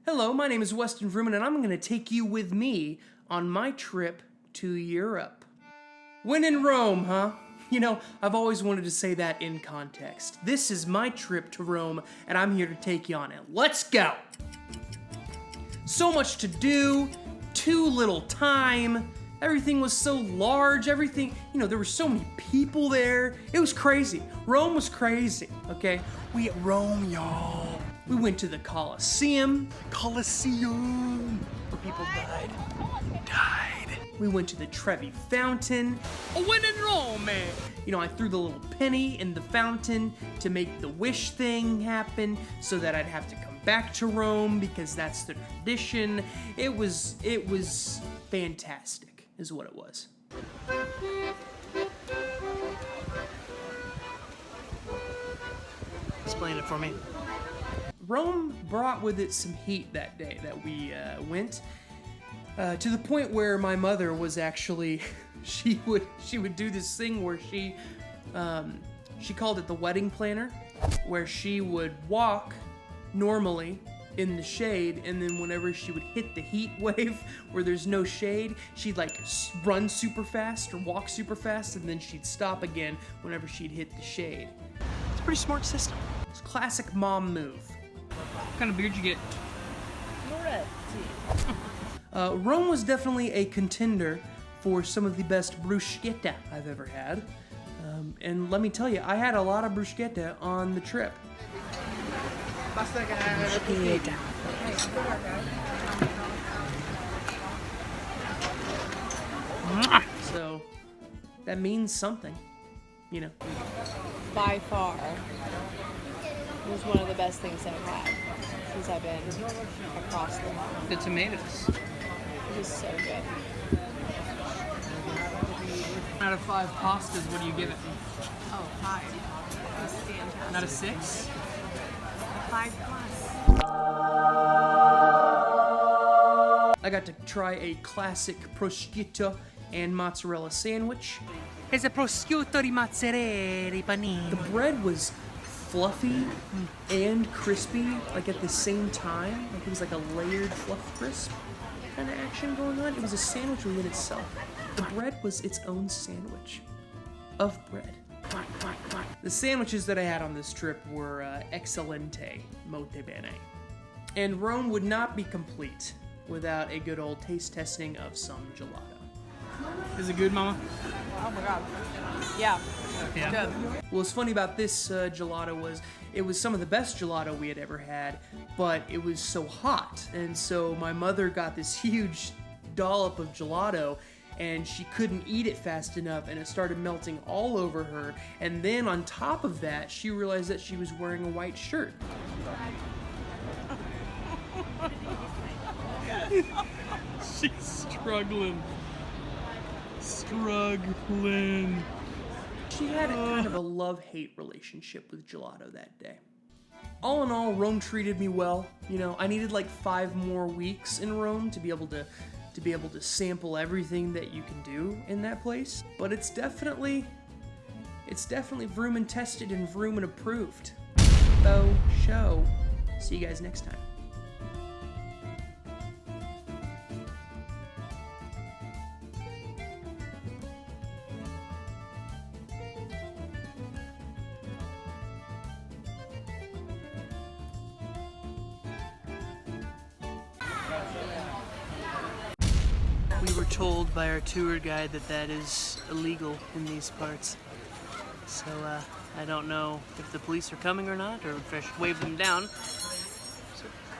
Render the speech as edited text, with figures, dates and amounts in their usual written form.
Hello, my name is Weston Vrooman and I'm going to take you with me on my trip to Europe. When in Rome, huh? You know, I've always wanted to say that in context. This is my trip to Rome and I'm here to take you on it. Let's go! So much to do, too little time, everything was so large, there were so many people there. It was crazy. Rome was crazy, okay? We at Rome, y'all. We went to the Colosseum. Where people died. We went to the Trevi Fountain. When in Rome! You know, I threw the little penny in the fountain to make the wish thing happen so that I'd have to come back to Rome because that's the tradition. It was fantastic, is what it was. Explain it for me. Rome brought with it some heat that day that we went, to the point where my mother was actually, she would do this thing where she called it the wedding planner, where she would walk normally in the shade, and then whenever she would hit the heat wave where there's no shade, she'd like run super fast or walk super fast, and then she'd stop again whenever she'd hit the shade. It's a pretty smart system. It's a classic mom move. What kind of beard you get? Rome was definitely a contender for some of the best bruschetta I've ever had. And let me tell you, I had a lot of bruschetta on the trip. So, that means something, you know. By far, it was one of the best things I've had since I've been across the world. The tomatoes. It was so good. Out of 5 pastas, what do you give it? Oh, 5. It was fantastic. Not a 6? 5 plus. I got to try a classic prosciutto and mozzarella sandwich. It's a prosciutto di mozzarella di panini. The bread was fluffy and crispy, like at the same time. Like it was like a layered fluff crisp kind of action going on. It was a sandwich within itself. The bread was its own sandwich of bread. The sandwiches that I had on this trip were excellente, molto bene. And Rome would not be complete without a good old taste testing of some gelato. Is it good, Mama? Oh my god. Yeah. Yeah. Good. Well, what's funny about this gelato was it was some of the best gelato we had ever had, but it was so hot. And so my mother got this huge dollop of gelato and she couldn't eat it fast enough and it started melting all over her. And then on top of that, she realized that she was wearing a white shirt. She's struggling. She had a kind of a love-hate relationship with gelato that day. All in all, Rome treated me well. You know, I needed like 5 more weeks in Rome to be able to sample everything that you can do in that place. But it's definitely Vrooman tested and Vrooman approved. So, show. See you guys next time. We were told by our tour guide that is illegal in these parts. So I don't know if the police are coming or not, or if I should wave them down.